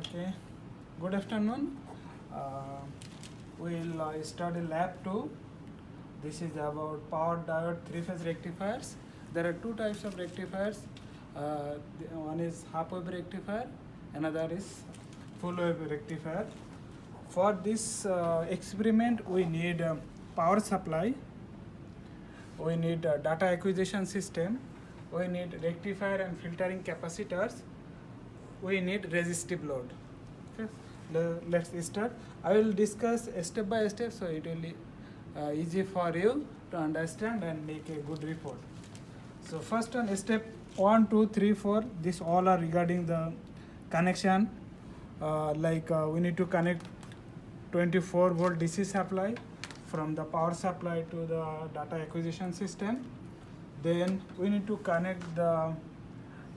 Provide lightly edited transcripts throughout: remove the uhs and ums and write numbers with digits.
Okay, good afternoon. Uh, we'll start lab 2. This is about power diode 3-phase rectifiers. There are two types of rectifiers. One is half wave rectifier, another is full wave rectifier. For this experiment, we need power supply, we need data acquisition system, we need rectifier and filtering capacitors, we need resistive load. Okay, let's start. I will discuss step by step, so it will be easy for you to understand and make a good report. So first on step 1, 2, 3, 4, this all are regarding the connection. We need to connect 24 volt DC supply from the power supply to the data acquisition system. Then we need to connect the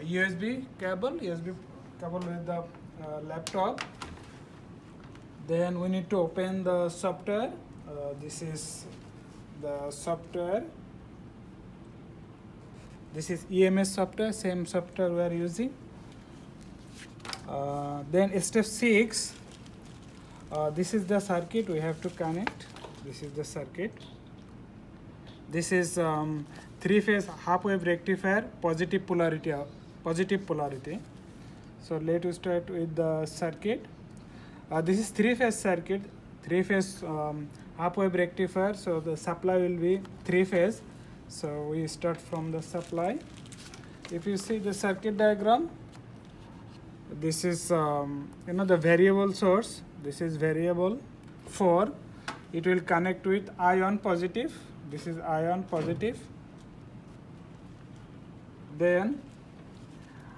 USB cable with the laptop. Then we need to open the software. This is the software. This is EMS software, same software we are using. Then step 6, this is the circuit we have to connect. This is the circuit. This is 3-phase half wave rectifier, positive polarity. So let us start with the circuit. This is 3-phase circuit, 3-phase half wave rectifier. So the supply will be 3-phase. So we start from the supply. If you see the circuit diagram, this is the variable source. This is variable 4. It will connect with ion positive. This is ion positive. Then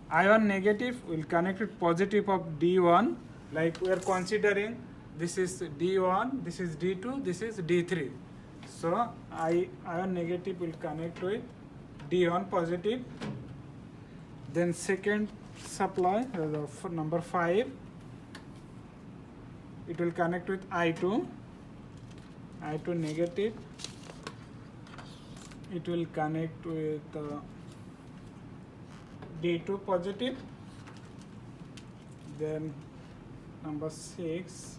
ion negative will connect with positive of D1. Like we are considering, this is D1, this is D2, this is D3. So ion negative will connect with D1 positive. Then second supply, number 5, it will connect with I2 negative. It will connect with D2 positive. Then number 6,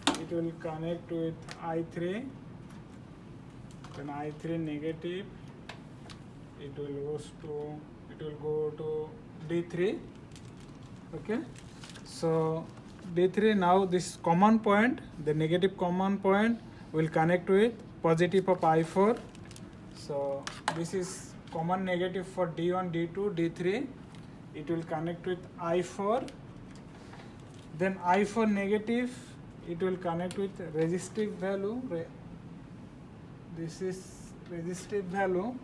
it will connect with I3. Then I3 negative. It will go to D3. Okay. So D3, now this common point, the negative common point will connect with positive of I4. So this is common negative for D1, D2, D3. It will connect with I4. Then I4 negative, it will connect with resistive value. This is resistive value.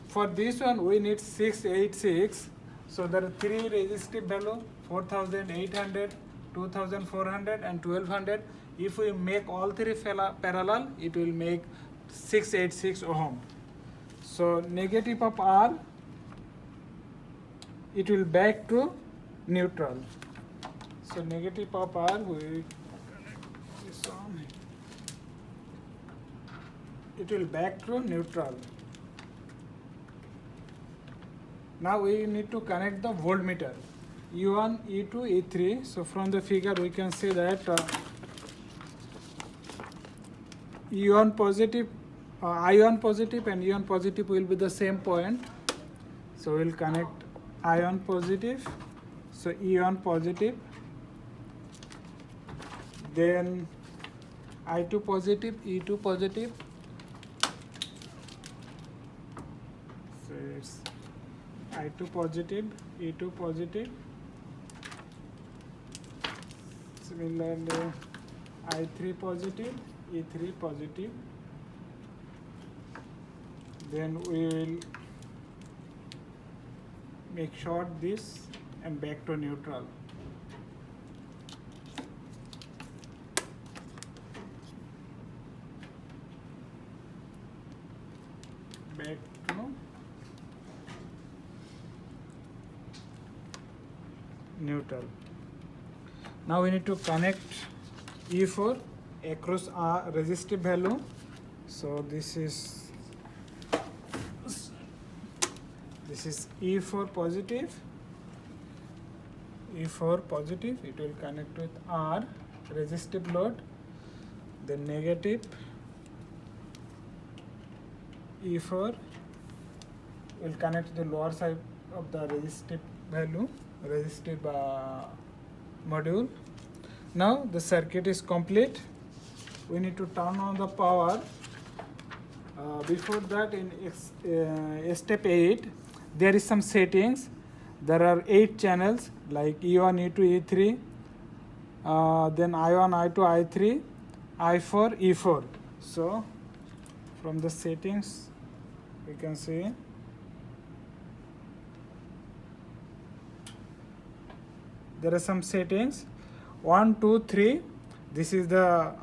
For this one we need 686. So there are 3 resistive value, 4800, 2400 and 1200. If we make all 3 parallel, it will make 686 ohm. So negative of R, it will back to neutral. So negative of R, we connect this on. It will back to neutral. Now we need to connect the voltmeter, E1, E2, E3. So from the figure we can see that ion positive and ion positive will be the same point. So we'll connect ion positive, so ion positive. Then I2 positive, E2 positive. So it's I2 positive, E2 positive. Similarly, I3 positive, E3 positive. Then we will make short this and back to neutral. Back to neutral. Now we need to connect E4 across our resistive value. So this is This is E4 positive, E4 positive, it will connect with R resistive load. Then negative E4 will connect to the lower side of the resistive value, resistive module. Now the circuit is complete. We need to turn on the power. Before that, in step 8, there is some settings. There are 8 channels like E1, E2, E3, then I1, I2, I3, I4, E4. So from the settings, we can see there are some settings. 1, 2, 3. This is the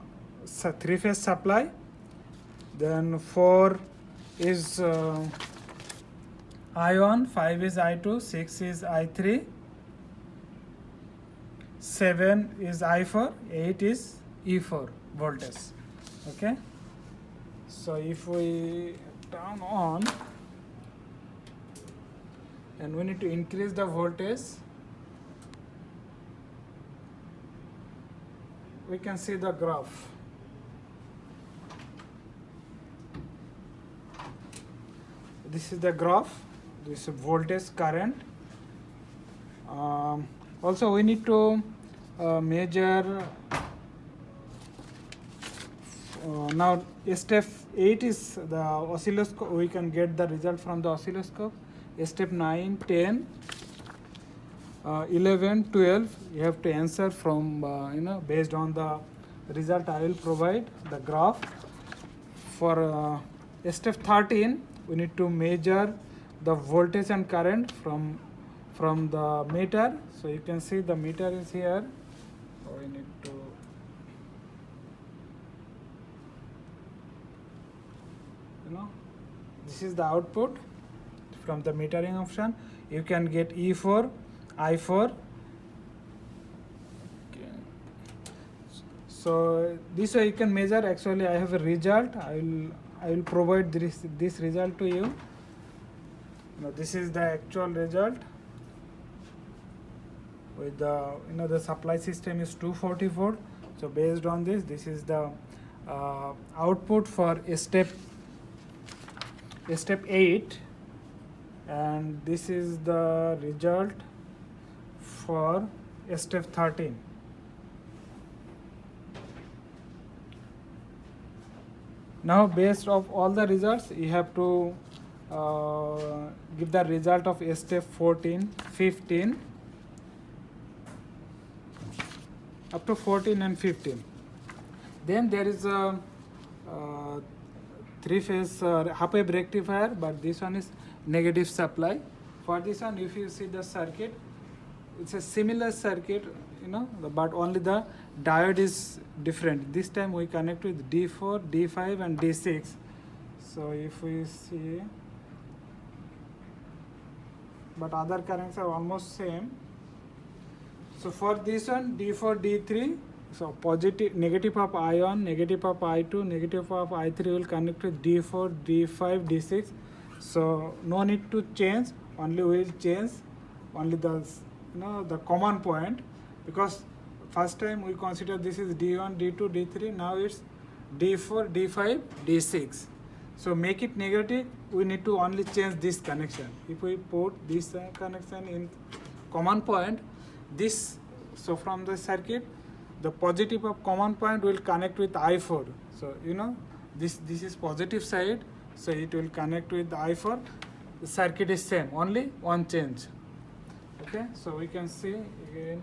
3-phase supply. Then 4 is I1, 5 is I2, 6 is I3, 7 is I4, 8 is E4 voltage. Okay. So if we turn on, and we need to increase the voltage, we can see the graph. This is the graph. This is voltage, current. Also, we need to measure. Now, step 8 is the oscilloscope. We can get the result from the oscilloscope. Step 9, 10, 11, 12. You have to answer from based on the result I will provide the graph. For step 13, we need to measure the voltage and current from the meter. So you can see the meter is here. So we need to this is the output from the metering option. You can get E4, I4. Okay. So this way you can measure. Actually, I have a result. I will provide this result to you. Now this is the actual result. With the the supply system is 240 volt. So based on this is the output for step 8, and this is the result for step 13. Now based of all the results, you have to give the result of step 14, 15, up to 14 and 15. Then there is a 3-phase half-wave rectifier, but this one is negative supply. For this one, if you see the circuit, it's a similar circuit, but only the diode is different. This time we connect with D4, D5 and D6. So if we see, but other currents are almost same. So for this one, D4, D3, so positive, negative of I1, negative of I2, negative of I3 will connect with D4, D5, D6. So no need to change, only we will change only the the common point, because first time we consider this is D1, D2, D3, now it's D4, D5, D6. So make it negative, we need to only change this connection. If we put this connection in common point, this, so from the circuit, the positive of common point will connect with I4. So this is positive side, so it will connect with the I4. The circuit is same, only one change. Okay, so we can see again.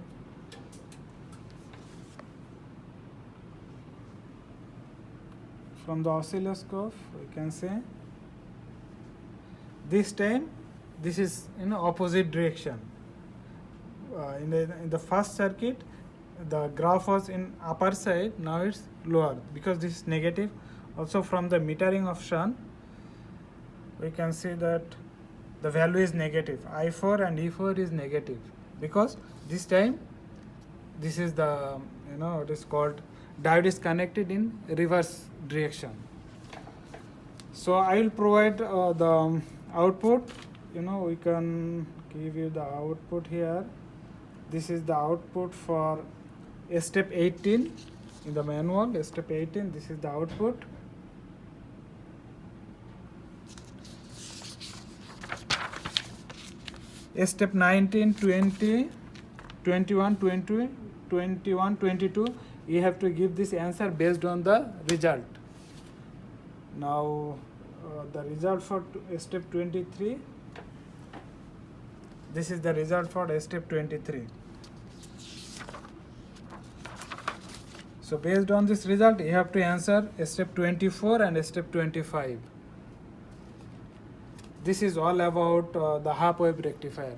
From the oscilloscope, we can see this time this is opposite direction. In the first circuit, the graph was in upper side, now it's lower because this is negative. Also from the metering option, we can see that the value is negative. I4 and E4 is negative because this time this is the it is called diode is connected in reverse direction. So I will provide the output. We can give you the output here. This is the output for step 18 in the manual. Step 18, this is the output. Step 19, 20, 21, 20, 21, 22, you have to give this answer based on the result. Now the result for step 23, this is the result for step 23. So based on this result, you have to answer step 24 and step 25. This is all about the half wave rectifier.